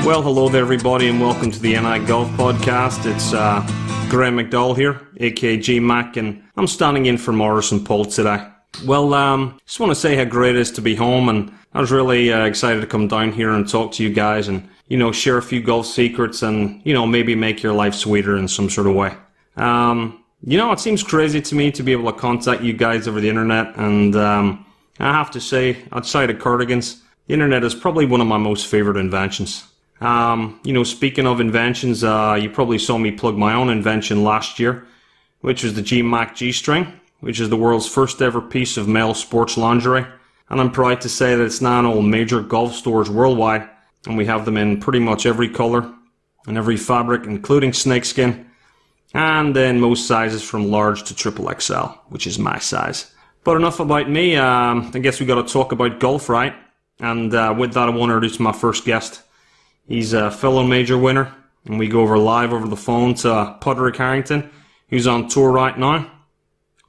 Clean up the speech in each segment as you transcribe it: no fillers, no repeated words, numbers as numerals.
Well, hello there, everybody, and welcome to the NI Golf Podcast. It's Graeme McDowell here, aka G-Mac, and I'm standing in for Morris and Paul today. Well, just want to say how great it is to be home, and I was really excited to come down here and talk to you guys and, share a few golf secrets and, maybe make your life sweeter in some sort of way. It seems crazy to me to be able to contact you guys over the internet, and I have to say, outside of cardigans, the internet is probably one of my most favorite inventions. Speaking of inventions, you probably saw me plug my own invention last year, which was the G-Mac G-String, which is the world's first ever piece of male sports lingerie. And I'm proud to say that it's now in all major golf stores worldwide, and we have them in pretty much every color and every fabric, including snakeskin, and in most sizes from large to triple XL, which is my size. But enough about me. I guess we got to talk about golf, right? And with that, I want to introduce my first guest. He's a fellow major winner, and we go live over the phone to Padraig Harrington, who's on tour right now.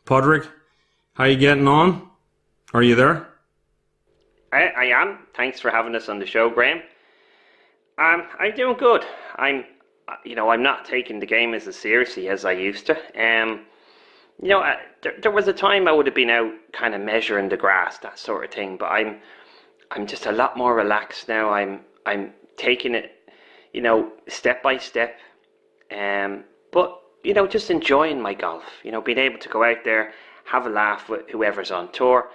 Padraig, how you getting on? Are you there? I am. Thanks for having us on the show, Graeme. I'm doing good. I'm not taking the game as seriously as I used to. There was a time I would have been out kind of measuring the grass, that sort of thing. But I'm just a lot more relaxed now. I'm taking it, step by step. But just enjoying my golf. Being able to go out there, have a laugh with whoever's on tour.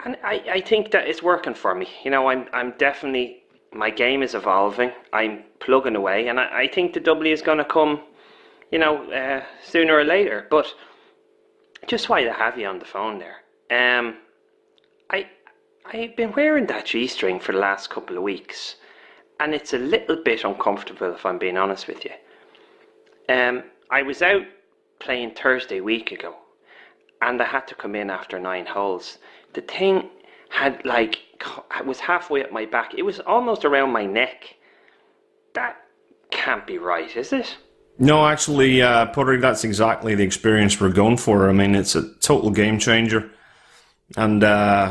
And I think that it's working for me. I'm definitely, my game is evolving. I'm plugging away, and I think the W is going to come, sooner or later. But just while I have you on the phone there, I've been wearing that G-string for the last couple of weeks, and it's a little bit uncomfortable, if I'm being honest with you. I was out playing Thursday week ago, and I had to come in after 9 holes. The thing had it was halfway up my back. It was almost around my neck. That can't be right, is it? No, actually, Padraig, that's exactly the experience we're going for. I mean, it's a total game changer. And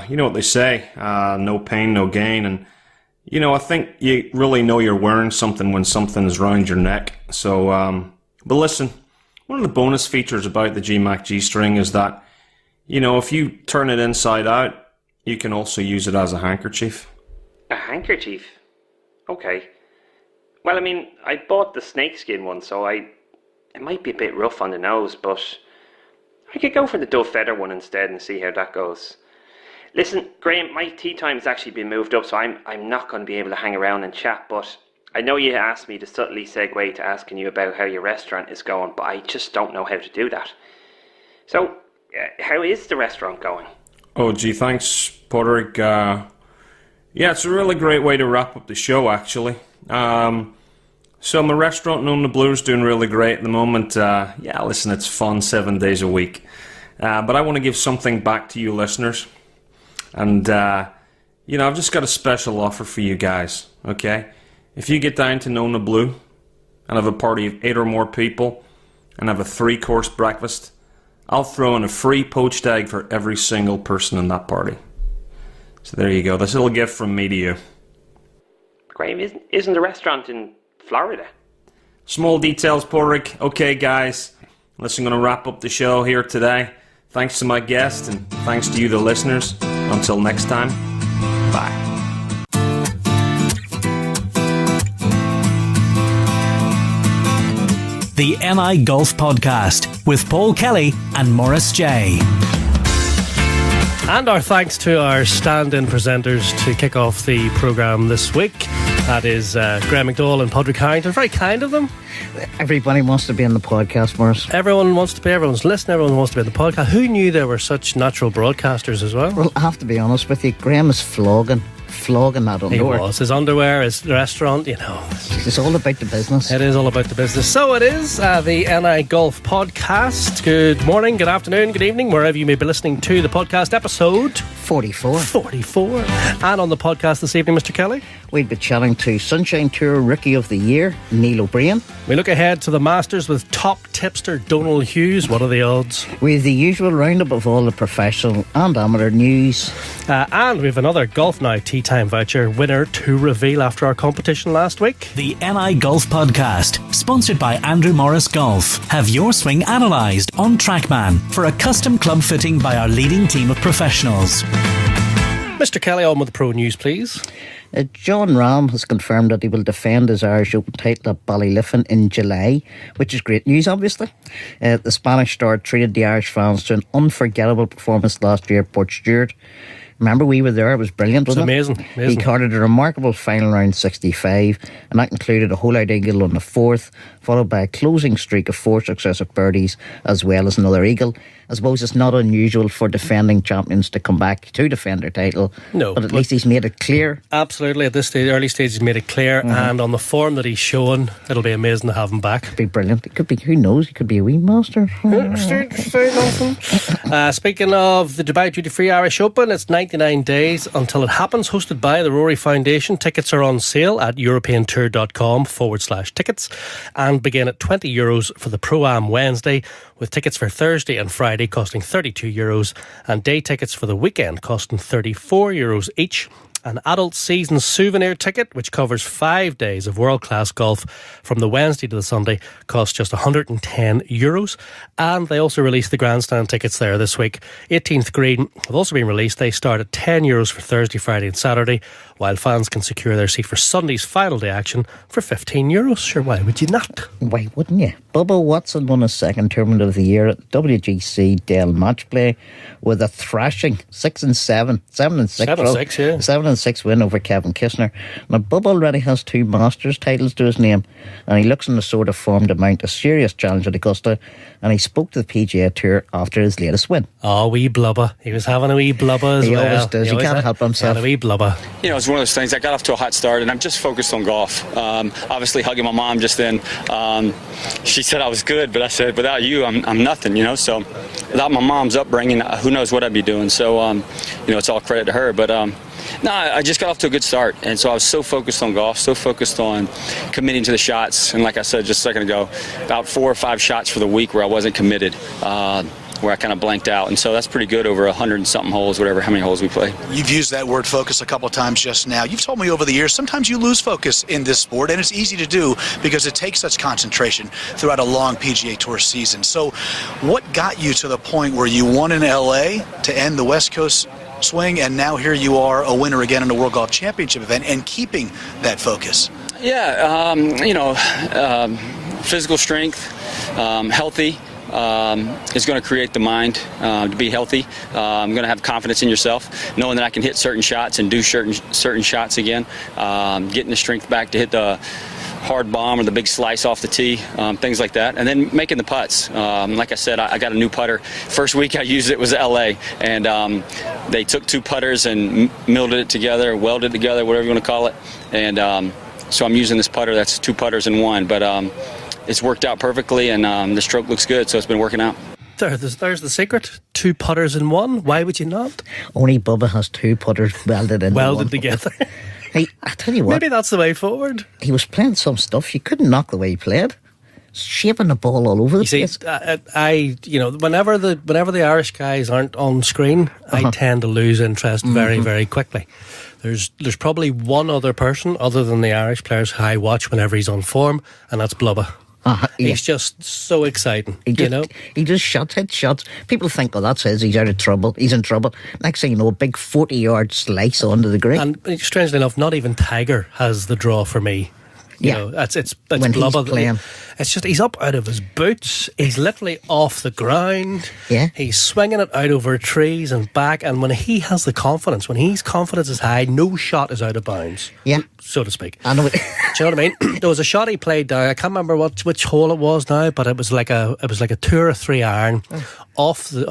you know what they say, no pain, no gain. And, I think you really know you're wearing something when something is around your neck. So, but listen, one of the bonus features about the G-Mac G-String is that, if you turn it inside out, you can also use it as a handkerchief. A handkerchief? Okay. Well, I bought the snakeskin one, so it might be a bit rough on the nose, but I could go for the dove feather one instead and see how that goes. Listen, Graeme, my tea time's actually been moved up, so I'm not going to be able to hang around and chat, but I know you asked me to subtly segue to asking you about how your restaurant is going, but I just don't know how to do that. So, how is the restaurant going? Oh, gee, thanks, Padraig. It's a really great way to wrap up the show, actually. So my restaurant, Known the Blue, is doing really great at the moment. Listen, it's fun 7 days a week. But I want to give something back to you listeners. And, I've just got a special offer for you guys, okay? If you get down to Known the Blue and have a party of 8 or more people and have a 3-course breakfast, I'll throw in a free poached egg for every single person in that party. So there you go. This little gift from me to you. Graeme, isn't the restaurant in Florida? Small details, Padraig. Okay, guys. Listen, I'm going to wrap up the show here today. Thanks to my guest and thanks to you, the listeners. Until next time, bye. The NI Golf Podcast with Paul Kelly and Morris J. And our thanks to our stand-in presenters to kick off the programme this week. That is Graeme McDowell and Padraig Harrington. Very kind of them. Everybody wants to be in the podcast, Morris. Everyone wants to be, everyone's listening, everyone wants to be in the podcast. Who knew they were such natural broadcasters as well? Well, I have to be honest with you, Graeme is flogging that underwear. He was. His underwear, his restaurant, It's all about the business. It is all about the business. So it is the NI Golf Podcast. Good morning, good afternoon, good evening, wherever you may be listening to the podcast episode 44. And on the podcast this evening, Mr. Kelly, we'll be chatting to Sunshine Tour Rookie of the Year, Neil O'Brien. We look ahead to the Masters with top tipster Donal Hughes. What are the odds? We have the usual roundup of all the professional and amateur news. And we have another Golf Now tea tea time voucher winner to reveal after our competition last week. The NI Golf Podcast, sponsored by Andrew Morris Golf. Have your swing analysed on TrackMan for a custom club fitting by our leading team of professionals. Mr. Kelly, on with the pro news, please. John Rahm has confirmed that he will defend his Irish Open title at Ballyliffin in July, which is great news, obviously. The Spanish star treated the Irish fans to an unforgettable performance last year at Port Stewart. Remember, we were there. It was brilliant, wasn't it? Amazing. He carded a remarkable final round 65, and that included a hole-out eagle on the fourth, followed by a closing streak of 4 successive birdies, as well as another eagle. I suppose it's not unusual for defending champions to come back to defend their title. No, but at least he's made it clear. Absolutely, at this stage, early stage, he's made it clear, and on the form that he's shown, it'll be amazing to have him back. It'd be brilliant. It could be, who knows, he could be a wee master. Speaking of the Dubai Duty Free Irish Open, it's 99 days until it happens, hosted by the Rory Foundation. Tickets are on sale at europeantour.com/tickets and begin at €20 for the Pro-Am Wednesday, with tickets for Thursday and Friday costing €32 and day tickets for the weekend costing €34 each. An adult season souvenir ticket, which covers 5 days of world-class golf from the Wednesday to the Sunday, costs just €110. And they also released the grandstand tickets there this week. 18th green have also been released. They start at €10 for Thursday, Friday and Saturday, while fans can secure their seat for Sunday's final day action for €15. Sure, why would you not? Why wouldn't you? Bubba Watson won his second tournament of the year at the WGC Dell Match Play with a thrashing 6-7, 7-6, yeah. 7-6 win over Kevin Kistner. Now Bubba already has 2 Masters titles to his name, and he looks in the sort of form to mount a serious challenge at Augusta. And he spoke to the PGA Tour after his latest win. Oh, wee blubber. He was having a wee blubber as well. He always does. He can't help himself. Had a wee blubber. You know, it's one of those things. I got off to a hot start, and I'm just focused on golf. Obviously, hugging my mom just then. She said I was good, but I said, without you, I'm nothing. You know, so without my mom's upbringing, who knows what I'd be doing. So, you know, it's all credit to her. But no, I just got off to a good start, and so I was so focused on golf, so focused on committing to the shots. And like I said just a second ago, about 4 or 5 shots for the week where I wasn't committed. Where I kind of blanked out, and so that's pretty good over 100 and something holes, whatever, how many holes we play. You've used that word focus a couple of times just now. You've told me over the years sometimes you lose focus in this sport, and it's easy to do because it takes such concentration throughout a long PGA Tour season. So what got you to the point where you won in LA to end the West Coast swing, and now here you are, a winner again in the World Golf Championship event, and keeping that focus? Yeah, you know, physical strength, healthy, is going to create the mind to be healthy. I'm going to have confidence in yourself, knowing that I can hit certain shots and do certain shots again. Getting the strength back to hit the hard bomb or the big slice off the tee, things like that. And then making the putts. Like I said, I got a new putter. First week I used it was LA, and they took 2 putters and melded it together, welded it together, whatever you want to call it. And so I'm using this putter that's 2 putters in one. But it's worked out perfectly, and the stroke looks good, so it's been working out. There's the secret. 2 putters in one. Why would you not? Only Bubba has 2 putters welded in one. Together. Hey, I tell you what. Maybe that's the way forward. He was playing some stuff. You couldn't knock the way he played. Shaping the ball all over the place. You know, whenever the Irish guys aren't on screen, I tend to lose interest very, very quickly. There's probably one other person other than the Irish players who I watch whenever he's on form, and that's Blubber. Yeah. He's just so exciting, He just hit shots. People think, oh, that's his, he's out of trouble, he's in trouble. Next thing you know, a big 40-yard slice onto the green. And strangely enough, not even Tiger has the draw for me. You know, it's when Blubber. He's playing. It's just, he's up out of his boots. He's literally off the ground. Yeah. He's swinging it out over trees and back. And when he has the confidence, when his confidence is high, no shot is out of bounds. Yeah. So to speak. I know. Do you know what I mean? There was a shot he played down. I can't remember which hole it was now, but it was like a 2 or 3 iron off the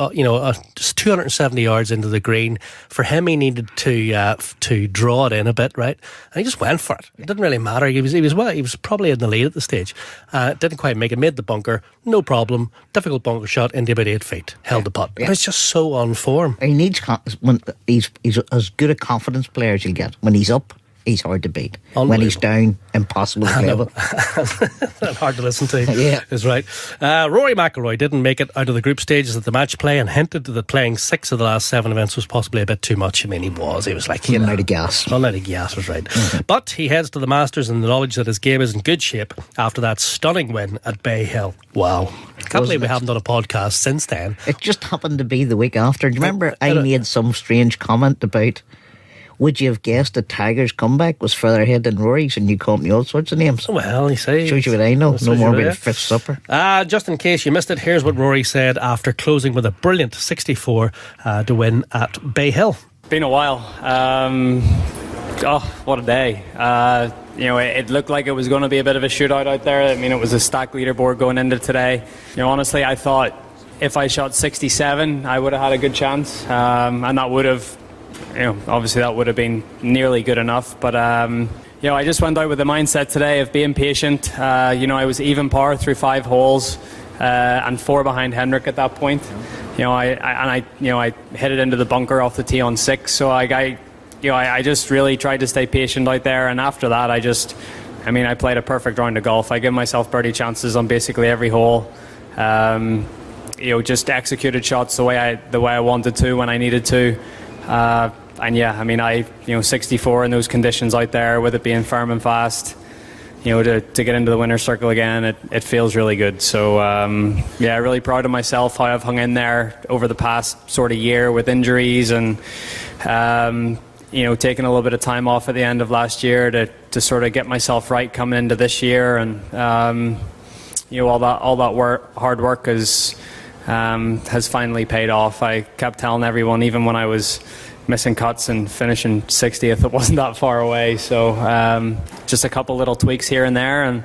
just 270 yards into the green. For him, he needed to draw it in a bit, right? And he just went for it. It didn't really matter. He was probably in the lead at the stage. Didn't quite make it. Made the bunker, no problem. Difficult bunker shot into about 8 feet. Held the putt. Yeah. But it's just so on form. He needs when he's as good a confidence player as you'll get. When he's up, he's hard to beat. When he's down, impossible to play with. Hard to listen to. Yeah. Is right. Rory McIlroy didn't make it out of the group stages at the match play and hinted that playing 6 of the last 7 events was possibly a bit too much. I mean, he was like, running out of gas. Running out of gas was right. Mm-hmm. But he heads to the Masters in the knowledge that his game is in good shape after that stunning win at Bay Hill. Wow. Can't believe we haven't done a podcast since then. It just happened to be the week after. Do you remember I made some strange comment about, would you have guessed that Tiger's comeback was further ahead than Rory's, and you called me all sorts of names? Well, you see. Shows you what I know. No more about a fifth supper. Just in case you missed it, here's what Rory said after closing with a brilliant 64 to win at Bay Hill. Been a while. What a day. It looked like it was going to be a bit of a shootout out there. I mean, it was a stacked leaderboard going into today. Honestly, I thought if I shot 67, I would have had a good chance. And that would have, obviously that would have been nearly good enough. But, I just went out with the mindset today of being patient. I was even par through 5 holes and 4 behind Hendrick at that point. I hit it into the bunker off the tee on 6. So I just really tried to stay patient out there, and after that I played a perfect round of golf. I give myself birdie chances on basically every hole. Just executed shots the way I wanted to when I needed to. 64 in those conditions out there with it being firm and fast. To get into the winner's circle again, it feels really good. So, really proud of myself, how I've hung in there over the past sort of year with injuries and, taking a little bit of time off at the end of last year to sort of get myself right coming into this year. And, all that hard work has finally paid off. I kept telling everyone, even when I was missing cuts and finishing 60th, it wasn't that far away. So just a couple little tweaks here and there, and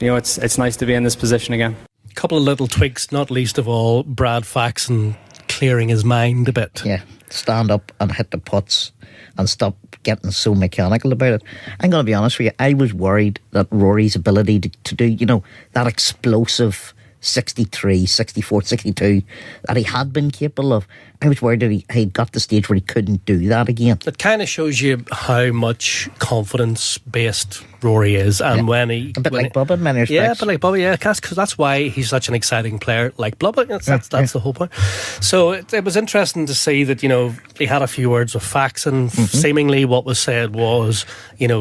it's nice to be in this position again. A couple of little tweaks, not least of all Brad Faxon clearing his mind a bit. Yeah, stand up and hit the putts and stop getting so mechanical about it. I'm going to be honest with you, I was worried that Rory's ability to do, that explosive 63, 64, 62 that he had been capable of. I was worried that he got to the stage where he couldn't do that again. It kind of shows you how much confidence-based Rory is, and when he... A bit like Bubba in many respects. Yeah, a bit like Bubba, yeah, because that's why he's such an exciting player, like Bubba. That's the whole point. So it was interesting to see that, he had a few words with Faxon. Mm-hmm. Seemingly what was said was,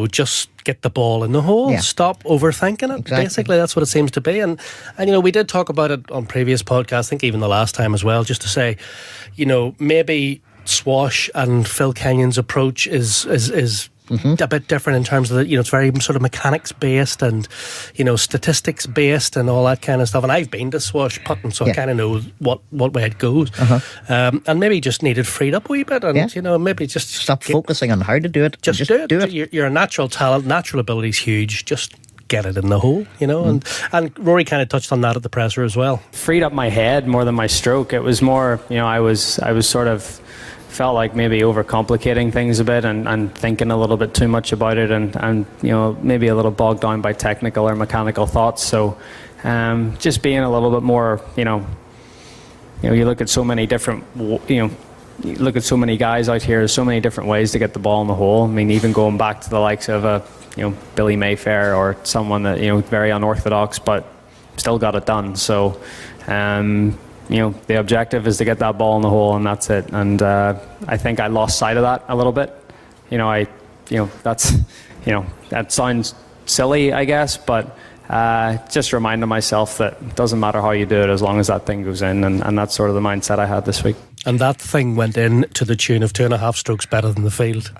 just get the ball in the hole, stop overthinking it. Exactly. Basically, that's what it seems to be. And we did talk about it on previous podcasts, I think even the last time as well, just to say, maybe Swash and Phil Kenyon's approach is a bit different in terms of it's very sort of mechanics based and statistics based and all that kind of stuff. And I've been to Swash putting, so I kind of know what way it goes. And maybe just needed freed up a wee bit, and maybe just stop focusing on how to do it. Just do it. You're a natural talent. Natural ability is huge. Just get it in the hole, and Rory kind of touched on that at the presser as well. Freed up my head more than my stroke. It was more, I was sort of felt like maybe overcomplicating things a bit and thinking a little bit too much about it, and maybe a little bogged down by technical or mechanical thoughts. So just being a little bit more, you look at so many different, you look at so many guys out here, there's so many different ways to get the ball in the hole. I mean, even going back to the likes of Billy Mayfair or someone that, very unorthodox, but still got it done. So, the objective is to get that ball in the hole, and that's it. And I think I lost sight of that a little bit. That sounds silly, I guess, but just reminding myself that it doesn't matter how you do it as long as that thing goes in, and that's sort of the mindset I had this week. And that thing went in to the tune of 2.5 strokes better than the field.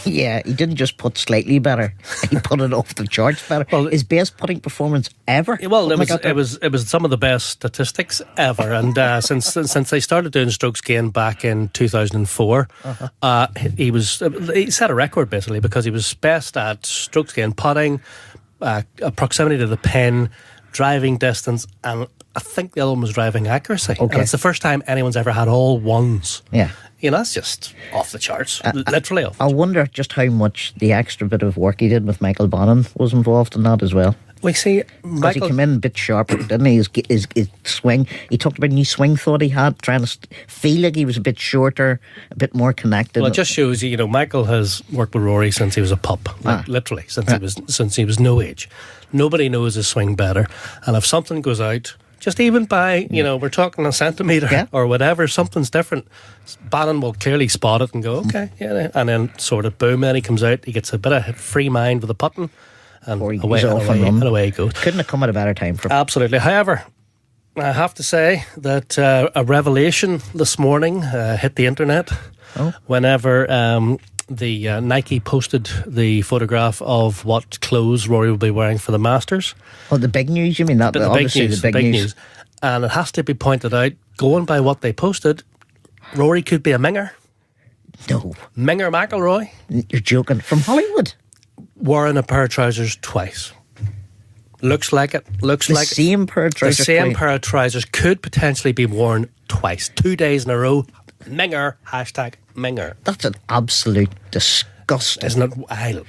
Yeah, he didn't just put slightly better; he put it off the charts better. Well, his best putting performance ever. Well, it was some of the best statistics ever. And since they started doing strokes gained back in 2004, he set a record basically because he was best at strokes gained putting, proximity to the pin, driving distance, and I think the other one was driving accuracy. Okay. And it's the first time anyone's ever had all ones. Yeah. That's just off the charts. Literally off the charts. I wonder just how much the extra bit of work he did with Michael Bannon was involved in that as well. We see Because he Michael. came in a bit sharper, didn't he? His swing. He talked about a new swing thought he had, trying to feel like he was a bit shorter, a bit more connected. Well, it just shows you, Michael has worked with Rory since he was a pup, literally since he was no age. Nobody knows his swing better, and if something goes out, just even by we're talking a centimetre or whatever, something's different, Bannon will clearly spot it and go, okay, yeah, and then sort of boom, then he comes out, he gets a bit of free mind with the putting, and away he goes. Couldn't have come at a better time for him. Absolutely. However, I have to say that a revelation this morning hit the internet whenever the Nike posted the photograph of what clothes Rory will be wearing for the Masters. Oh, the big news, you mean? That, obviously the big news. And it has to be pointed out, going by what they posted, Rory could be a minger. No. Minger McIlroy. You're joking. From Hollywood? Wearing a pair of trousers twice. Looks like it. The same pair of trousers. The same pair of trousers could potentially be worn twice. 2 days in a row. Minger. #Minger. That's an absolute disgusting. Isn't it wild?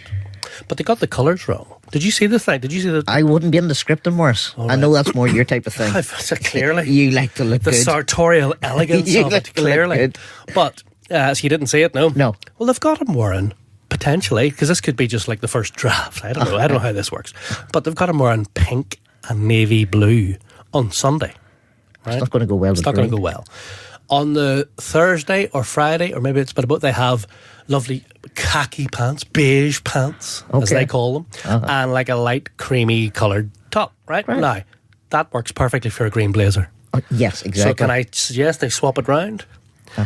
But they got the colours wrong. Did you see the thing? Did you see the... I wouldn't be into scripting, Morris. Right. I know that's more your type of thing. Clearly. You like to look the good. The sartorial elegance of it, clearly. But, so you didn't see it, no? No. Well, they've got him wearing, potentially, because this could be just like the first draft. I don't know. I don't know how this works. But they've got him wearing pink and navy blue on Sunday. Right? It's not going to go well. It's not going to go well. On the Thursday or Friday, or maybe it's been about, they have lovely khaki pants, beige pants, as they call them, and like a light creamy coloured top, right? Now, that works perfectly for a green blazer. Yes, exactly. So can I suggest they swap it round?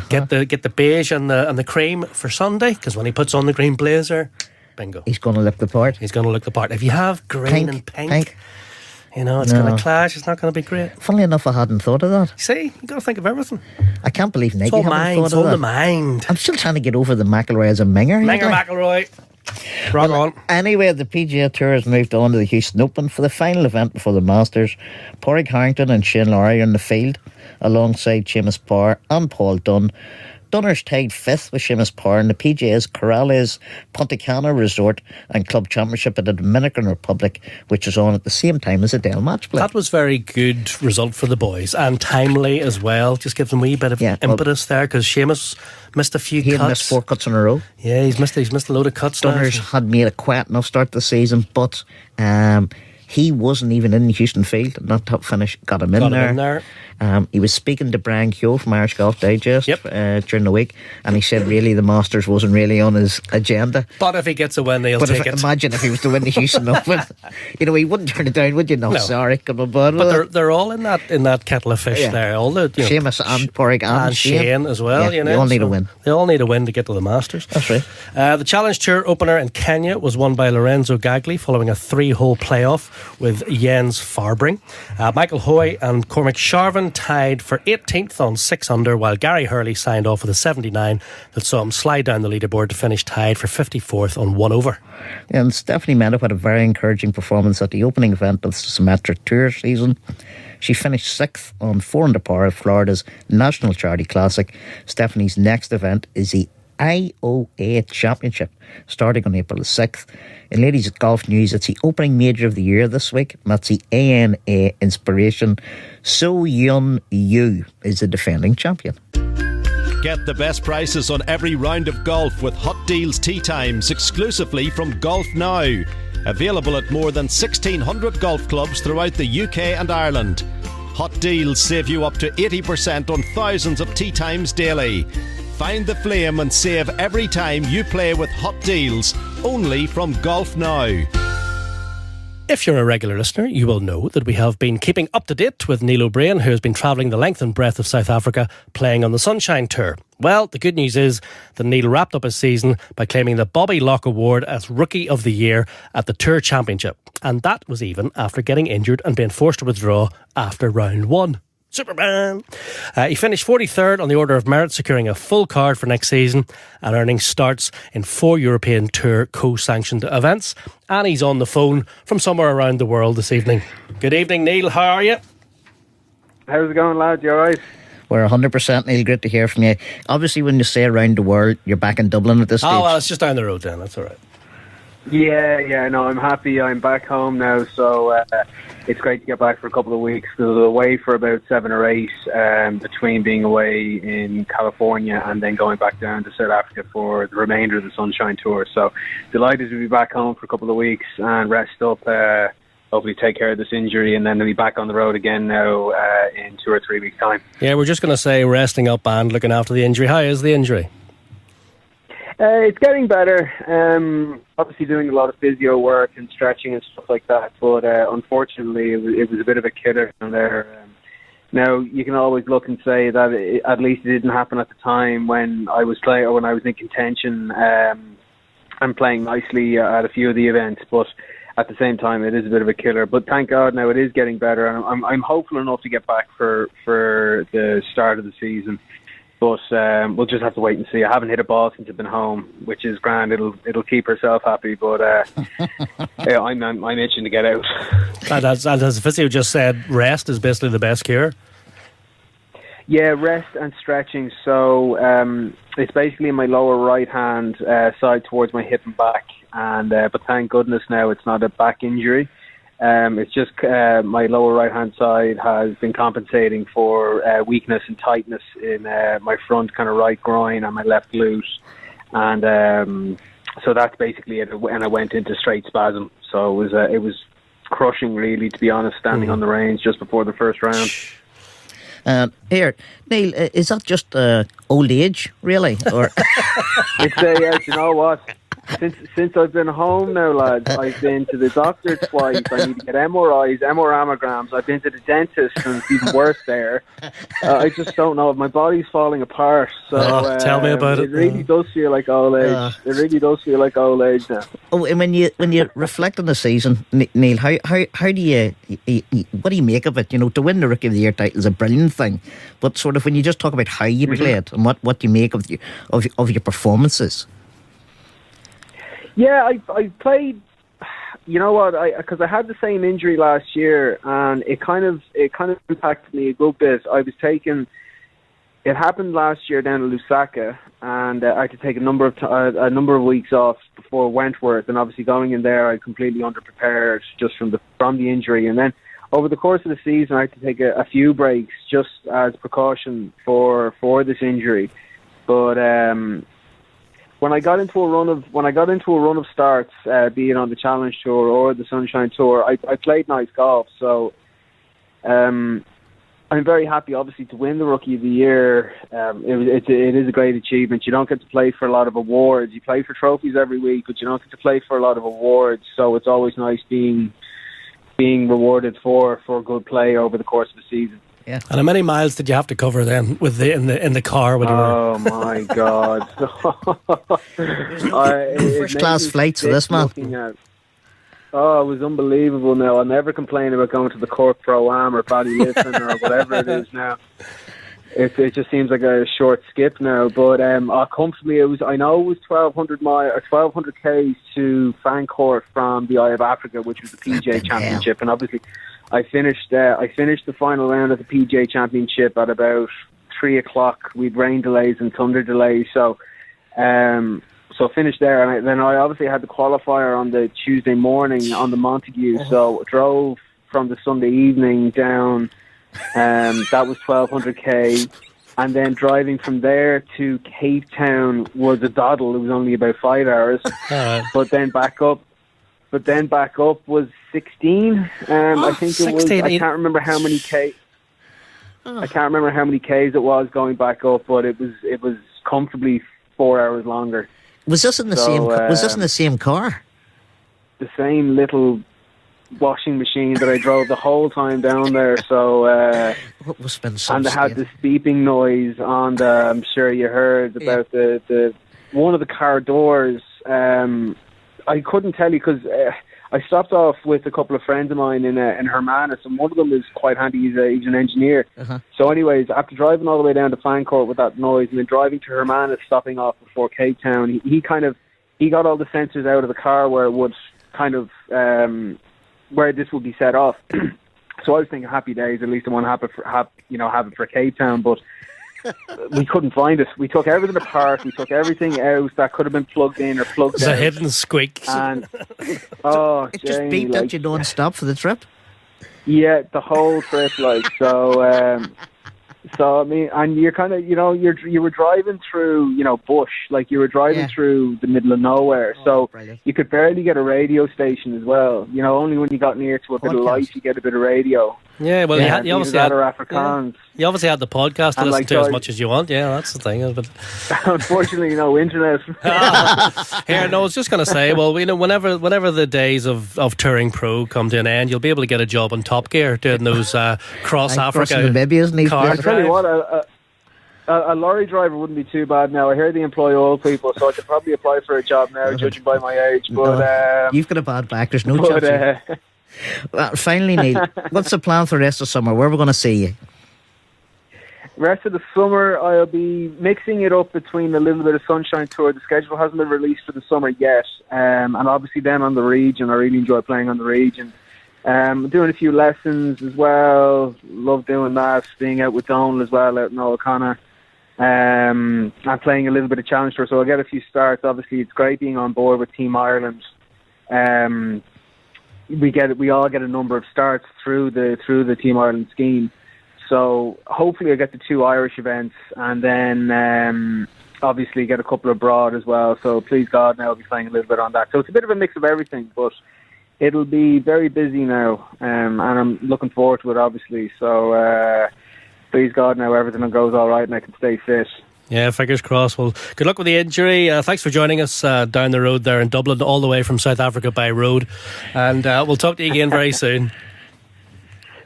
Get the beige and the cream for Sunday, because when he puts on the green blazer, bingo. He's going to look the part. He's going to look the part. If you have green and pink, it's going to clash. It's not going to be great. Funnily enough, I hadn't thought of that. See, you got to think of everything. I can't believe Nike haven't thought of that. It's all the mind. I'm still trying to get over the McIlroy as a minger. Minger McIlroy. Rock on. Anyway, the PGA Tour has moved on to the Houston Open for the final event before the Masters. Padraig Harrington and Shane Lowry are in the field alongside Seamus Power and Paul Dunne. Dunner's tied 5th with Seamus Power in the PGA's Corrales Punta Cana Resort and Club Championship at the Dominican Republic, which is on at the same time as the Dale match play. That was very good result for the boys, and timely as well. Just gives them a wee bit of impetus there, because Seamus missed a few cuts. He had missed 4 cuts in a row. Yeah, he's missed a load of cuts. Dunner's had made a quiet enough start to the season, but he wasn't even in the Houston field. Not top finish got him in there. He was speaking to Brian Keogh from Irish Golf Digest during the week, and he said really the Masters wasn't really on his agenda. But if he gets a win, he'll take it. Imagine if he was to win the Houston Open. He wouldn't turn it down, would you? No. Sorry, come on, but they're all in that kettle of fish there. All the Seamus and Padraig and Shane as well. They all need a win. They all need a win to get to the Masters. That's right. The Challenge Tour opener in Kenya was won by Lorenzo Gagli following a 3-hole playoff with Jens Farbring. Michael Hoy and Cormac Sharvin tied for 18th on 6 under, while Gary Hurley signed off with a 79 that saw him slide down the leaderboard to finish tied for 54th on 1 over. And Stephanie Meadow had a very encouraging performance at the opening event of the Symmetric Tour season. She finished 6th on 4 under par at Florida's National Charity Classic. Stephanie's next event is the IOA Championship, starting on April the 6th. In ladies golf news, it's the opening major of the year this week. That's the ANA Inspiration. So Yun Yu is the defending champion. Get the best prices on every round of golf with Hot Deals Tee Times exclusively from Golf Now. Available at more than 1,600 golf clubs throughout the UK and Ireland. Hot Deals save you up to 80% on thousands of tee times daily. Find the flame and save every time you play with Hot Deals, only from Golf Now. If you're a regular listener, you will know that we have been keeping up to date with Neil O'Brien, who has been travelling the length and breadth of South Africa playing on the Sunshine Tour. Well, the good news is that Neil wrapped up his season by claiming the Bobby Locke Award as Rookie of the Year at the Tour Championship. And that was even after getting injured and being forced to withdraw after round 1. Superman! He finished 43rd on the order of merit, securing a full card for next season and earning starts in 4 European Tour co-sanctioned events. And he's on the phone from somewhere around the world this evening. Good evening, Neil. How are you? How's it going, lads? You alright? We're 100%, Neil. Great to hear from you. Obviously, when you say around the world, you're back in Dublin at this stage. Oh, well, it's just down the road then. That's all right. Yeah, no, I'm happy. I'm back home now, so it's great to get back for a couple of weeks. I was away for about 7 or 8 between being away in California and then going back down to South Africa for the remainder of the Sunshine Tour. So delighted to be back home for a couple of weeks and rest up, hopefully take care of this injury, and then we'll be back on the road again now in 2 or 3 weeks' time. Yeah, we're just going to say resting up and looking after the injury. How is the injury? It's getting better. Obviously doing a lot of physio work and stretching and stuff like that, but unfortunately it was a bit of a killer down there. Now, you can always look and say that at least it didn't happen at the time when I was playing, or when I was in contention and playing nicely at a few of the events, but at the same time it is a bit of a killer. But thank God now it is getting better, and I'm hopeful enough to get back for the start of the season. But we'll just have to wait and see. I haven't hit a ball since I've been home, which is grand. It'll keep herself happy. But yeah, I'm itching to get out. And as the physio just said, rest is basically the best cure. Yeah, rest and stretching. So it's basically in my lower right hand side towards my hip and back. And but thank goodness now it's not a back injury. It's just my lower right hand side has been compensating for weakness and tightness in my front kind of right groin and my left glute, and so that's basically it. And I went into straight spasm, so it was crushing, really, to be honest, standing on the range just before the first round. Here, Neil, is that just old age, really, or? It's yeah, you know what? Since I've been home now, lads, I've been to the doctor twice. I need to get MRIs, mammograms. I've been to the dentist, and it's even worse there. I just don't know. My body's falling apart. So tell me about it. It really does feel like old age. It really does feel like old age now. Oh, and when you reflect on the season, Neil, how do you what do you make of it? You know, to win the Rookie of the Year title is a brilliant thing, but sort of when you just talk about how you played and what you make of your performances. Yeah, I played. You know what? Because I had the same injury last year, and it kind of impacted me a good bit. I was taking. It happened last year down in Lusaka, and I had to take a number of weeks off before Wentworth, and obviously going in there, I completely underprepared just from the injury, and then over the course of the season, I had to take a few breaks just as precaution for this injury, but. When I got into a run of starts, be it on the Challenge Tour or the Sunshine Tour, I played nice golf. So I'm very happy, obviously, to win the Rookie of the Year. It is a great achievement. You don't get to play for a lot of awards. You play for trophies every week, but you don't get to play for a lot of awards. So it's always nice being rewarded for good play over the course of the season. Yeah. And how many miles did you have to cover then with in the car when you were? Oh my God! First class flights for this man. Oh, it was unbelievable. Now I'll never complain about going to the Cork Pro-Am or Ballylifton or whatever it is now. It just seems like a short skip now. But comfortably, I know it was 1,200 miles or 1,200 k's to Fancourt from the Eye of Africa, which was the PGA Championship, and obviously. I finished the final round of the PGA Championship at about 3:00. We'd rain delays and thunder delays, so finished there, and then I obviously had the qualifier on the Tuesday morning on the Montague. So drove from the Sunday evening down. That was 1,200 k, and then driving from there to Cape Town was a doddle. It was only about 5 hours, but then back up. Was 16. I think 16, it was. I can't remember how many k. I can't remember how many k's it was going back up, but it was comfortably 4 hours longer. Was this in the same? Was this in the same car? The same little washing machine that I drove the whole time down there. So what must have been so and they had this beeping noise on the. I'm sure you heard about the one of the car doors. I couldn't tell you because I stopped off with a couple of friends of mine in Hermanus, and one of them is quite handy. He's an engineer. So anyways, after driving all the way down to Fancourt with that noise, and then driving to Hermanus, stopping off before Cape Town, he got all the sensors out of the car where it would kind of where this would be set off. So I was thinking, happy days. At least I want to have it for Cape Town. But we couldn't find it. We took everything apart. We took everything out that could have been plugged in or plugged out. It's a hidden squeak. And It just beeped at you non-stop for the trip. Yeah, the whole trip, like, so I mean, and you're kind of, you were driving through, bush, like you were driving through the middle of nowhere, so brilliant. you could barely get a radio station as well. Only when you got near to a bit of light, you get a bit of radio. Yeah, well, you obviously had Afrikaans. You obviously had the podcast to listen to as much as you want. Yeah, that's the thing. But unfortunately, no internet. Here, no, I was just going to say, well, whenever the days of touring pro come to an end, you'll be able to get a job in Top Gear doing those cross Africa I tell you what, a lorry driver wouldn't be too bad now. I hear they employ old people, so I could probably apply for a job now, judging by my age. But you've got a bad back. There's no chance. Well, finally, Neil, what's the plan for the rest of summer? Where are we going to see you? Rest of the summer, I'll be mixing it up between a little bit of Sunshine Tour. The schedule hasn't been released for the summer yet, and obviously then on the region. I really enjoy playing on the region. Doing a few lessons as well. Love doing that. Being out with Donal as well, out in O'Connor. I'm playing a little bit of Challenge Tour, so I'll get a few starts. Obviously, it's great being on board with Team Ireland. We all get a number of starts through the Team Ireland scheme. So hopefully I get the 2 Irish events, and then obviously get a couple abroad as well. So please God, now I'll be playing a little bit on that. So it's a bit of a mix of everything, but it'll be very busy now, and I'm looking forward to it, obviously. So please God, now everything goes all right and I can stay fit. Yeah, fingers crossed. Well, good luck with the injury. Thanks for joining us down the road there in Dublin, all the way from South Africa by road. And we'll talk to you again very soon.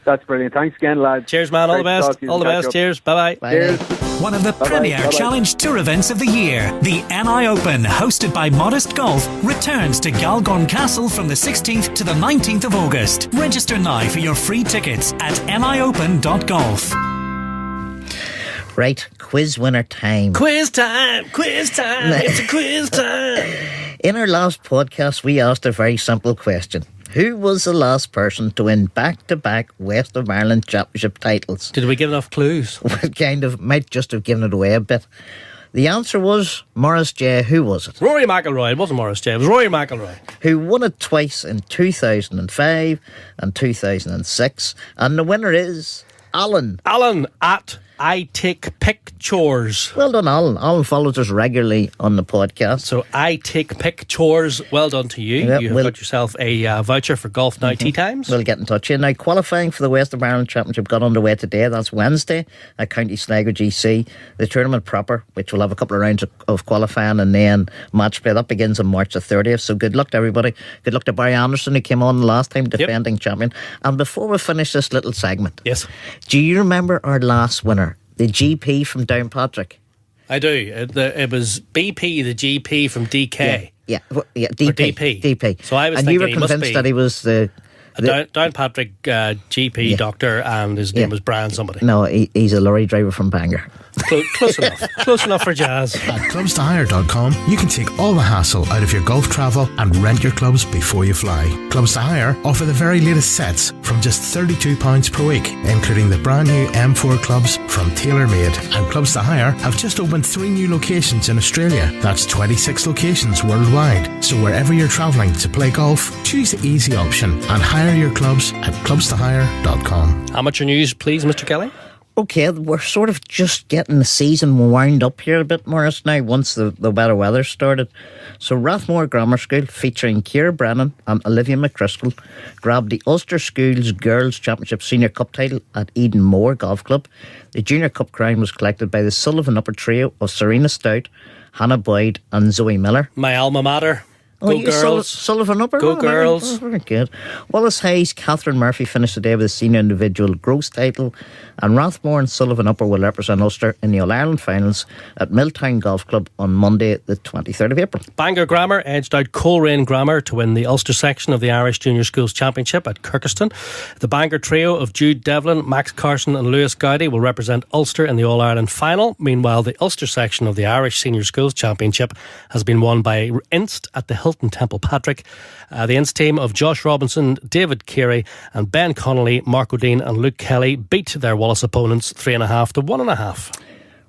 That's brilliant. Thanks again, lads. Cheers, man. All the best. All the best. Cheers. Bye-bye. Cheers. One of the premier Challenge Tour events of the year, the NI Open, hosted by Modest Golf, returns to Galgorm Castle from the 16th to the 19th of August. Register now for your free tickets at niopen.golf. Right, quiz winner time. Quiz time. It's a quiz time. In our last podcast, we asked a very simple question. Who was the last person to win back-to-back West of Ireland Championship titles? Did we give enough clues? Kind of, might just have given it away a bit. The answer was Maurice J. Who was it? Rory McIlroy. It wasn't Maurice J. It was Rory McIlroy. Who won it twice in 2005 and 2006. And the winner is Alan. Alan at I Take Pictures. Well done, Alan. Alan follows us regularly on the podcast. So I Take Pictures. Well done to you. Yep, You've got yourself a voucher for Golf Now Tea Times. We'll get in touch. Now, qualifying for the West of Ireland Championship got underway today. That's Wednesday at County Sligo GC. The tournament proper, which will have a couple of rounds of qualifying and then match play, that begins on March the 30th. So good luck to everybody. Good luck to Barry Anderson, who came on last time, defending champion. And before we finish this little segment, yes, do you remember our last winner, the GP from Downpatrick? I do. It was BP, the GP from DK. Yeah, DP. DP. So I was and thinking you were convinced that he was the Downpatrick GP doctor, and his name was Brian somebody. No, he's a lorry driver from Bangor. Close enough. Close enough for jazz. At clubstohire.com, you can take all the hassle out of your golf travel and rent your clubs before you fly. Clubs to Hire offer the very latest sets from just £32 per week, including the brand new M4 clubs from TaylorMade. And Clubs to Hire have just opened 3 new locations in Australia. That's 26 locations worldwide. So wherever you're travelling to play golf, choose the easy option and hire your clubs at clubstohire.com. Amateur news, please, Mr. Kelly. Okay, we're sort of just getting the season wound up here a bit, Morris, now, once the better weather started. So Rathmore Grammar School, featuring Ciara Brennan and Olivia McDriscoll, grabbed the Ulster Schools Girls Championship Senior Cup title at Eden Moor Golf Club. The Junior Cup crown was collected by the Sullivan Upper trio of Serena Stout, Hannah Boyd and Zoe Miller. My alma mater. Go girls. Sullivan Upper? Go girls. Very good. Wallace Hayes, Catherine Murphy finished the day with a senior individual gross title, and Rathmore and Sullivan Upper will represent Ulster in the All-Ireland finals at Milltown Golf Club on Monday the 23rd of April. Bangor Grammar edged out Coleraine Grammar to win the Ulster section of the Irish Junior Schools Championship at Kirkeston. The Bangor trio of Jude Devlin, Max Carson and Lewis Gowdy will represent Ulster in the All-Ireland final. Meanwhile, the Ulster section of the Irish Senior Schools Championship has been won by Inst at the Hilton Temple Patrick. The Inst team of Josh Robinson, David Carey and Ben Connolly, Mark O'Dean and Luke Kelly beat their Wallace opponents 3.5 to 1.5.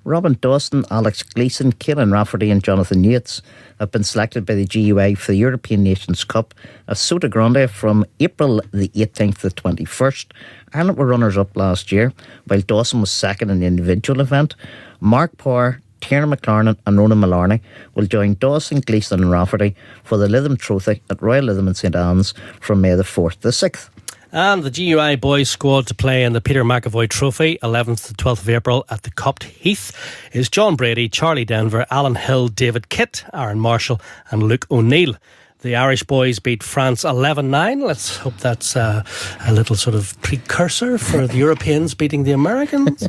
Robin Dawson, Alex Gleeson, Ciaran Rafferty and Jonathan Yates have been selected by the GUI for the European Nations Cup as Sota Grande from April the 18th to the 21st. Ireland were runners-up last year, while Dawson was second in the individual event. Mark Power, Tierna McLaren and Ronan Mallarney will join Dawson, Gleeson and Rafferty for the Lytham Trophy at Royal Lytham in St Anne's from May the 4th to the 6th. And the GUI boys squad to play in the Peter McAvoy Trophy 11th to 12th of April at the Copt Heath is John Brady, Charlie Denver, Alan Hill, David Kitt, Aaron Marshall and Luke O'Neill. The Irish boys beat France 11-9. Let's hope that's a little sort of precursor for the Europeans beating the Americans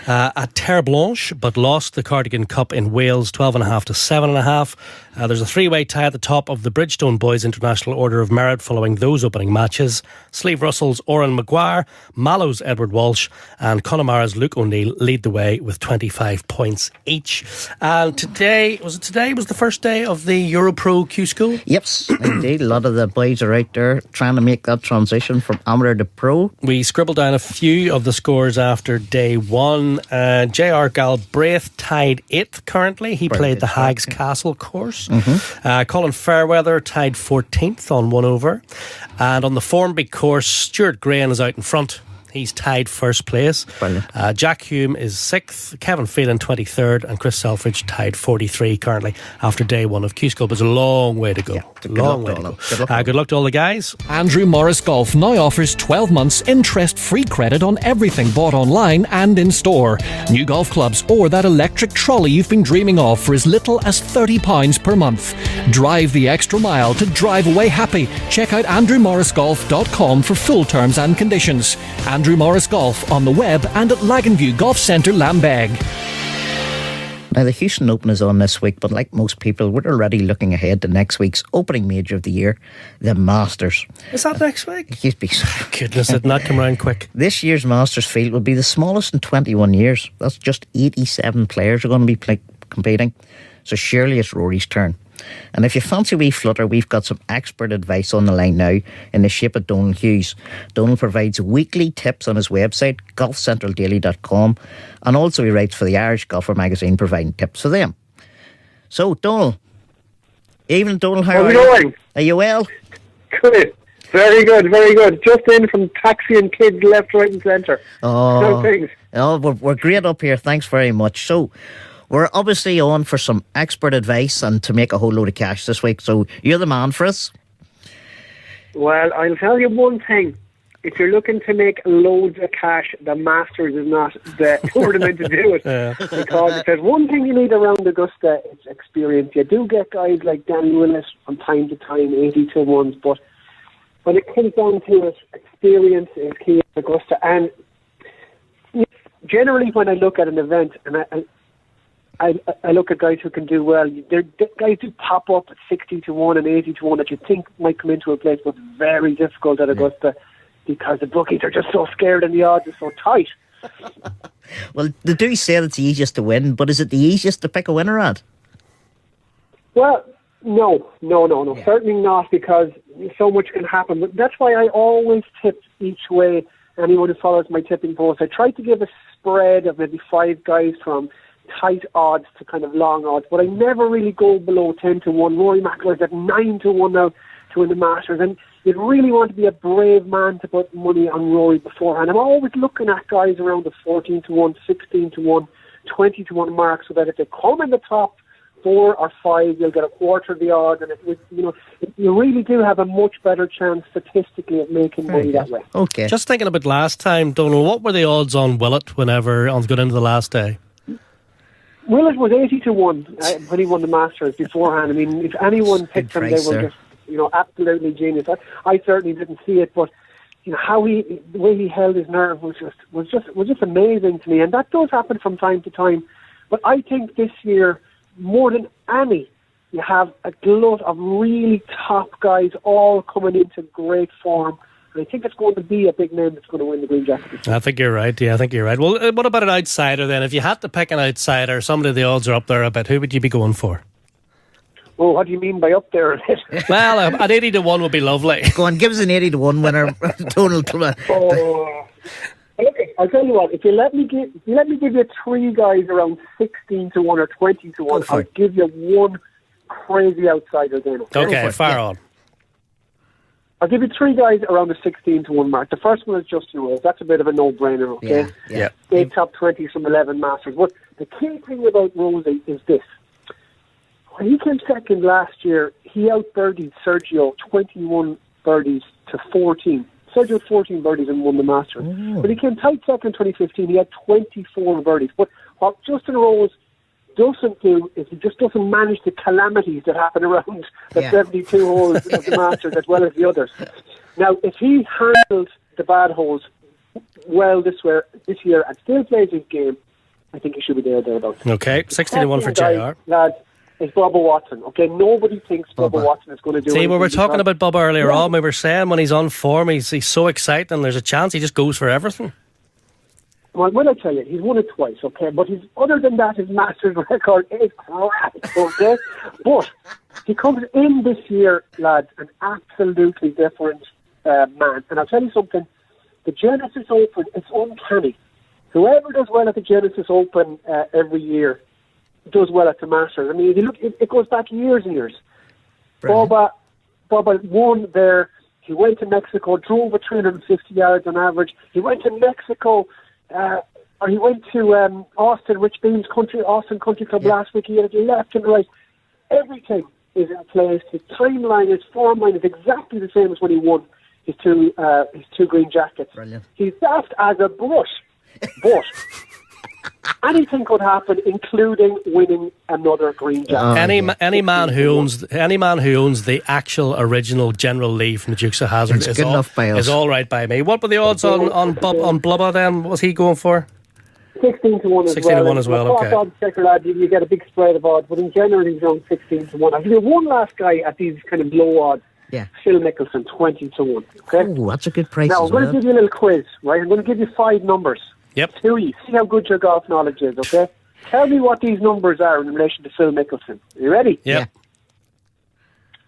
at Terre Blanche, but lost the Cardigan Cup in Wales 12.5 to 7.5. There's a three-way tie at the top of the Bridgestone Boys International Order of Merit following those opening matches. Sleeve Russell's Oren Maguire, Mallow's Edward Walsh and Connemara's Luke O'Neill lead the way with 25 points each. And today was the first day of the Europro Q School? Yes, indeed. A lot of the boys are out there trying to make that transition from amateur to pro. We scribbled down a few of the scores after day one. J.R. Galbraith tied 8th currently. He played the Hags Castle course. Colin Fairweather tied 14th on 1 over. And on the Formby course, Stuart Graham is out in front. He's tied first place. Jack Hume is 6th, Kevin Phelan 23rd, and Chris Selfridge tied 43 currently after day one of Q School. But it's a long way to go. Yeah, good luck to all the guys. Andrew Morris Golf now offers 12 months interest-free credit on everything bought online and in store. New golf clubs or that electric trolley you've been dreaming of for as little as £30 per month. Drive the extra mile to drive away happy. Check out andrewmorrisgolf.com for full terms and conditions. Andrew Morris Golf on the web and at Laganview Golf Centre, Lambeg. Now, the Houston Open is on this week, but like most people, we're already looking ahead to next week's opening major of the year, the Masters. Is that next week? You'd be goodness, it not come around quick. This year's Masters field will be the smallest in 21 years. That's just 87 players are going to be competing. So surely it's Rory's turn. And if you fancy wee flutter, we've got some expert advice on the line now in the shape of Donal Hughes. Donal provides weekly tips on his website, golfcentraldaily.com, and also he writes for the Irish Golfer magazine, providing tips for them. So, Donal. Evening, Donal. How are you doing? Are you well? Good. Very good, very good. Just in from taxiing kids left, right and centre. Oh, we're great up here. Thanks very much. So, we're obviously on for some expert advice and to make a whole load of cash this week. So you're the man for us. Well, I'll tell you one thing. If you're looking to make loads of cash, the Masters is not the tournament to do it. Because if there's one thing you need around Augusta, it's experience. You do get guys like Danny Willis from time to time, 80-1s, but when it comes down to it, experience is key at Augusta. And generally when I look at an event, and I look at guys who can do well. Guys who pop up at 60-1 and 80-1 that you think might come into a place, but very difficult at Augusta because the bookies are just so scared and the odds are so tight. Well, they do say it's the easiest to win, but is it the easiest to pick a winner at? Well, no, certainly not, because so much can happen. But that's why I always tip each way. Anyone who follows my tipping post, I try to give a spread of maybe 5 guys from tight odds to kind of long odds, but I never really go below 10-1. Rory McIlroy's at 9-1 now to win the Masters, and you'd really want to be a brave man to put money on Rory beforehand. I'm always looking at guys around the 14-1, 16-1, 20-1 mark, so that if they come in the top 4 or 5, you'll get a quarter of the odds, and you really do have a much better chance statistically of making money that way. Okay. Just thinking about last time, Donal, what were the odds on Willett whenever on going into the last day? Willett was 80-1 when he won the Masters beforehand. I mean, if anyone picked him, they were just, absolutely genius. I certainly didn't see it, but the way he held his nerve was just amazing to me. And that does happen from time to time. But I think this year, more than any, you have a glut of really top guys all coming into great form. I think it's going to be a big name that's going to win the Green Jacket. I think you're right. Yeah, I think you're right. Well, what about an outsider then? If you had to pick an outsider, somebody the odds are up there a bit, who would you be going for? Well, what do you mean by up there? Well, an 80-1 would be lovely. Go on, give us an 80-1 winner, Donald. Okay, I'll tell you what. If you let me give you three guys around 16 to 1 or 20 to 1, I'll give you one crazy outsider then. Okay, fire on. I'll give you three guys around the 16 to 1 mark. The first one is Justin Rose. That's a bit of a no-brainer, okay? Yeah. 8 top 20s from 11 Masters. But the key thing about Rosie is this. When he came second last year, he out-birdied Sergio 21 birdies to 14. Sergio had 14 birdies and won the Masters. But he came tight second in 2015. He had 24 birdies. But what Justin Rose doesn't do is he just doesn't manage the calamities that happen around the 72 holes of the Masters as well as the others. Now, if he handles the bad holes well this year and still plays his game, I think he should be thereabouts. Okay, 16 to 1 for JR. Lads, is Bubba Watson. Okay, nobody thinks Bubba Watson is going to do anything. See, we were talking about Bubba earlier on. We were saying when he's on form, he's so exciting. There's a chance he just goes for everything. Well, when I tell you, he's won it twice, okay? But other than that, his Masters record is crap, okay? But he comes in this year, lads, an absolutely different man. And I'll tell you something, the Genesis Open, it's uncanny. Whoever does well at the Genesis Open every year does well at the Masters. I mean, if you look, it goes back years and years. Bubba won there. He went to Mexico, drove at 350 yards on average. He went to Mexico, or he went to Austin, Rich Beam's Austin Country Club last week. He had it left and right. Everything is in place. His timeline, his form line is exactly the same as when he won his two green jackets. Brilliant. He's daft as a brush, but anything could happen, including winning another green jacket. Any man who owns the actual original General Lee from the Dukes of Hazzard is all right by me. What were the odds on Blubber then? What was he going for? 16 to 1 as well. 16 to 1 as well, okay. Odds checker, lad, you get a big spread of odds, but in general he's around 16 to 1. I'll give you one last guy at these kind of low odds. Yeah. Phil Mickelson, 20 to 1. Okay? Oh, that's a good price. Now, I'm going to give you a little quiz, right? I'm going to give you 5 numbers. Yep. See how good your golf knowledge is, okay? Tell me what these numbers are in relation to Phil Mickelson. Are you ready? Yep.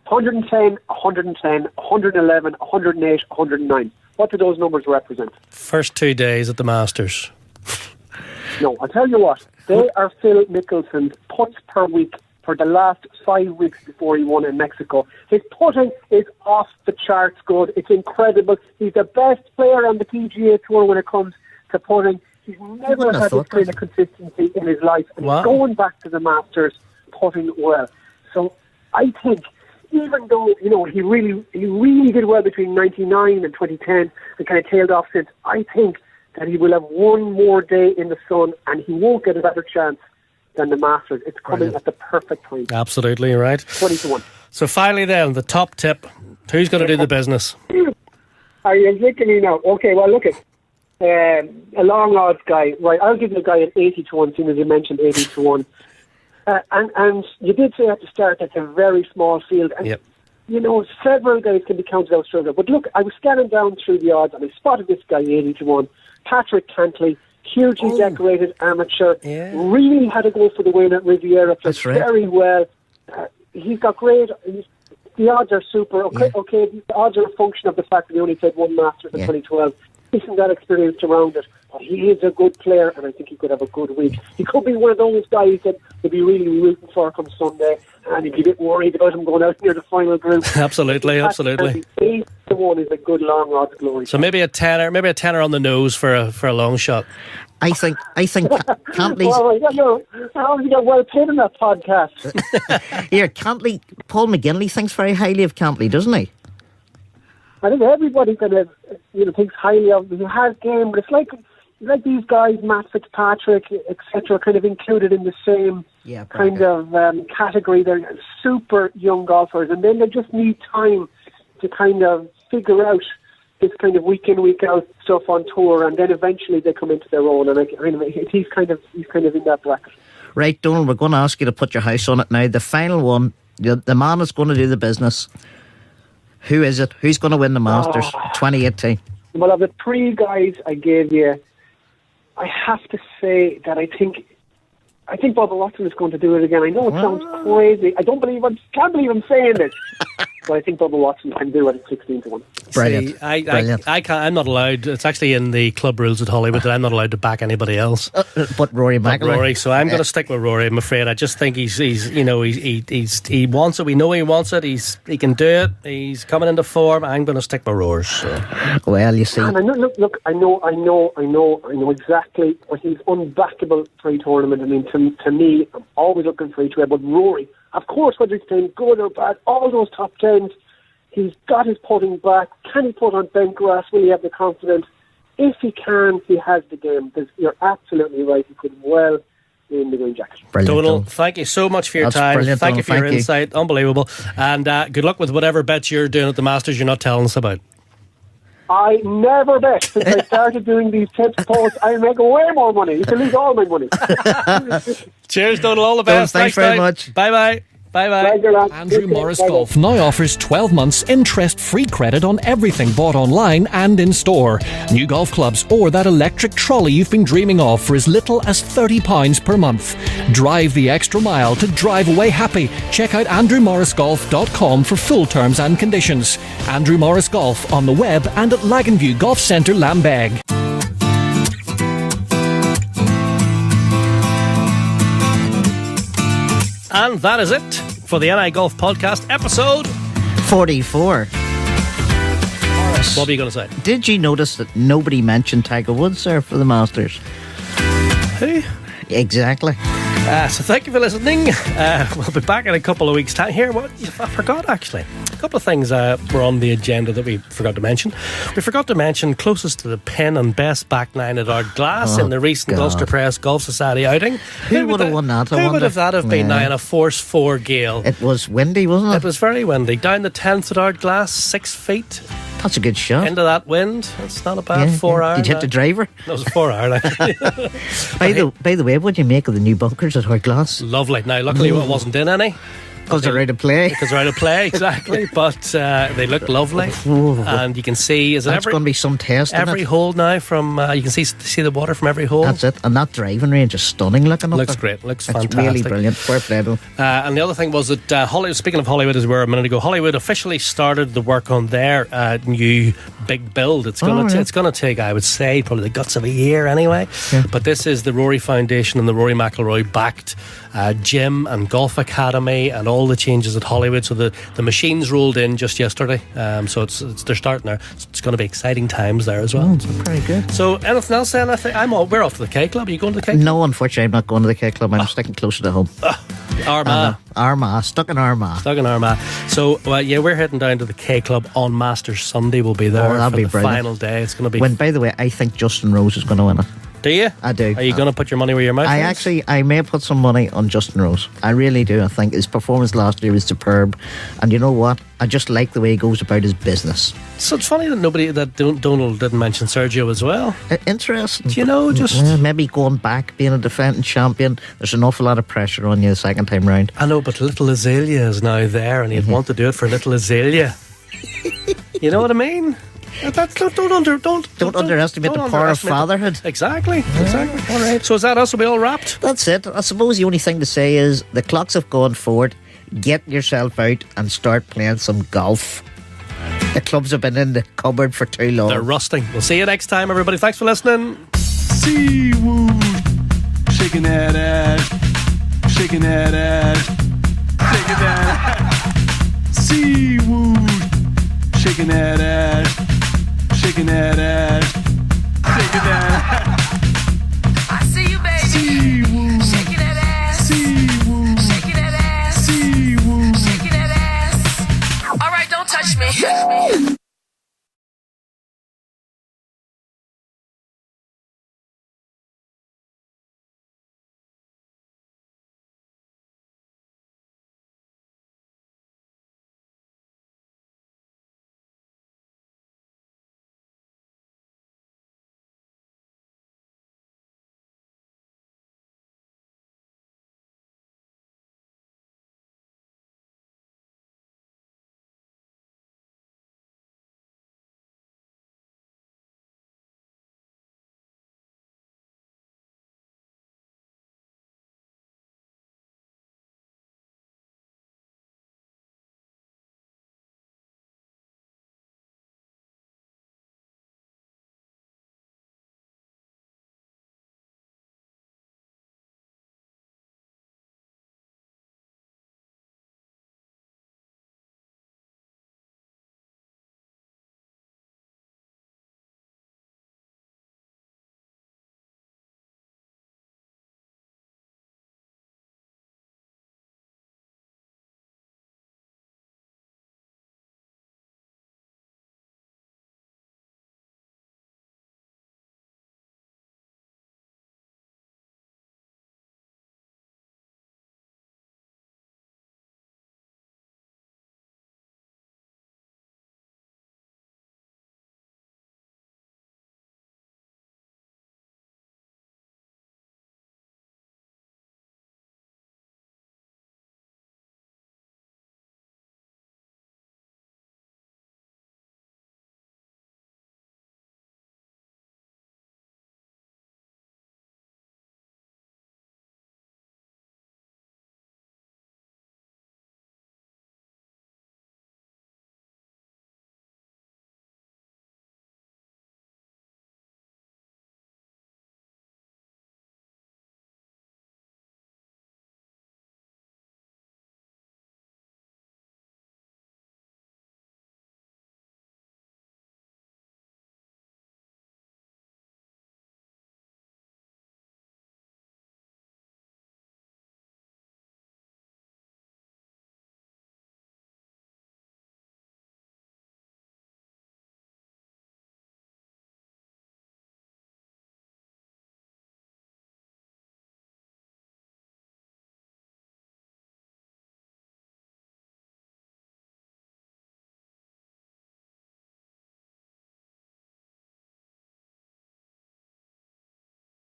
110, 110, 111, 108, 109. What do those numbers represent? First 2 days at the Masters. No, I'll tell you what. They are Phil Mickelson's putts per week for the last 5 weeks before he won in Mexico. His putting is off the charts good. It's incredible. He's the best player on the PGA Tour when it comes to putting. He's never had this kind of consistency in his life. And he's going back to the Masters, putting well. So I think, even though, he really did well between 99 and 2010 and kind of tailed off since, I think that he will have one more day in the sun and he won't get a better chance than the Masters. It's coming at the perfect time. Absolutely, right. 20 to 1. So finally then, the top tip. Who's going to do the business? Are you thinking me now? Okay, well, look at a long odds guy. Right, I'll give you a guy at 80 to 1, seeing as you mentioned 80 to 1. And you did say at the start that's a very small field. And, several guys can be counted out straight. But look, I was scanning down through the odds and I spotted this guy 80 to 1. Patrick Cantley, hugely decorated amateur, really had to go for the win at Riviera. Played very well. He's got great. The odds are super. Okay, the odds are a function of the fact that he only played one Masters in 2012. Isn't that experience around it? But he is a good player, and I think he could have a good week. He could be one of those guys that you'll be really rooting for come Sunday, and you'd be a bit worried about him going out near the final group. Absolutely. 8 to 1 is a good long odds glory. So maybe a tenner on the nose for a long shot. I think Cantley's... Well, you got well paid in that podcast. Here, Cantley, Paul McGinley thinks very highly of Cantley, doesn't he? I think everybody kind of thinks highly of him. He has game, but it's like these guys, Matt Fitzpatrick, etc., kind of included in the same kind of category. They're super young golfers, and then they just need time to kind of figure out this kind of week in, week out stuff on tour, and then eventually they come into their own. And he's kind of in that bracket. Right, Donal, we're going to ask you to put your house on it now. The final one, the man that's going to do the business. Who is it? Who's going to win the Masters 2018? Well, of the 3 guys I gave you, I have to say that I think Bubba Watson is going to do it again. I know it sounds crazy. Can't believe I'm saying this. but I think Bubba Watson can do it at 16-1. Brilliant. See, I can't. I'm not allowed. It's actually in the club rules at Hollywood that I'm not allowed to back anybody else. But Rory McIlroy. Rory, so I'm going to stick with Rory. I'm afraid. I just think he wants it. We know he wants it. He can do it. He's coming into form. I'm going to stick with Rory. So. Well, you see. And I know exactly. But he's unbackable pre-tournament. I mean, to me, I'm always looking for each way. But Rory, of course, whether he's playing good or bad, all those top tens, he's got his putting back. Can he put on bent grass? Will he have the confidence? If he can, he has the game. You're absolutely right. He could well in the green jacket. Donal, thank you so much for your time. Thank you for your insight. Unbelievable. And good luck with whatever bets you're doing at the Masters you're not telling us about. I never bet. Since I started doing these tips posts, I make way more money. You can lose all my money. Cheers, Donal. All the best. Thanks very much. Bye-bye. Bye-bye. Andrew Morris Golf now offers 12 months interest-free credit on everything bought online and in store. New golf clubs or that electric trolley you've been dreaming of for as little as £30 per month. Drive the extra mile to drive away happy. Check out andrewmorrisgolf.com for full terms and conditions. Andrew Morris Golf on the web and at Laganview Golf Centre, Lambeg. And that is it for the NI Golf Podcast, episode 44. What were you going to say? Did you notice that nobody mentioned Tiger Woods there for the Masters? Who? Exactly. So thank you for listening. We'll be back in a couple of weeks' time. Here, I forgot actually. A couple of things were on the agenda that we forgot to mention. We forgot to mention closest to the pin and best back nine at Ardglass in the recent Ulster Press Golf Society outing. Who would have won that? Who would have that have been now in a Force 4 gale? It was windy, wasn't it? It was very windy. Down the 10th at Ardglass, 6 feet. That's a good shot. Into that wind. It's not a bad 4 hour. Did you hit the driver? No, it was a 4 hour. By the way, what do you make of the new bunkers at Ardglass? Lovely. Now, luckily, it wasn't in any. Because they're out of play. Because they're out of play, exactly. But they look lovely. And you can see... That's going to be some test, every hole now from... you can see the water from every hole. That's it. And that driving range is stunning looking up Looks there. great. Looks it's fantastic. Really brilliant. Fair play, though. And the other thing was that Hollywood, speaking of Hollywood, as we were a minute ago, Hollywood officially started the work on their new big build. It's going to take, I would say, probably the guts of a year anyway. Yeah. But this is the Rory Foundation and the Rory McIlroy backed gym and golf academy and all the changes at Hollywood. So the machines rolled in just yesterday. So they're starting there. It's going to be exciting times there as well. Very good. So anything else then? We're off to the K Club. Are you going to the K Club? No, unfortunately I'm not going to the K Club. I'm sticking closer to home. Armagh. Stuck in Armagh. So we're heading down to the K Club on Masters Sunday. We'll be there for the final day. It's going to be... By the way, I think Justin Rose is going to win it. Do you? I do. Are you going to put your money where your mouth is? I may put some money on Justin Rose. I really do. I think his performance last year was superb. And you know what? I just like the way he goes about his business. So it's funny that Donal didn't mention Sergio as well. Interesting. Do you know, maybe going back, being a defending champion, there's an awful lot of pressure on you the second time round. I know, but little Azalea is now there and he'd want to do it for little Azalea. You know what I mean? Don't underestimate the power of fatherhood. Exactly. All right. So is that us? Are we all wrapped? That's it. I suppose the only thing to say is the clocks have gone forward. Get yourself out and start playing some golf. The clubs have been in the cupboard for too long. They're rusting. We'll see you next time, everybody. Thanks for listening. Seawood, shaking that ass, shaking that ass, shaking that ass. Seawood, shaking that ass. Shaking that ass.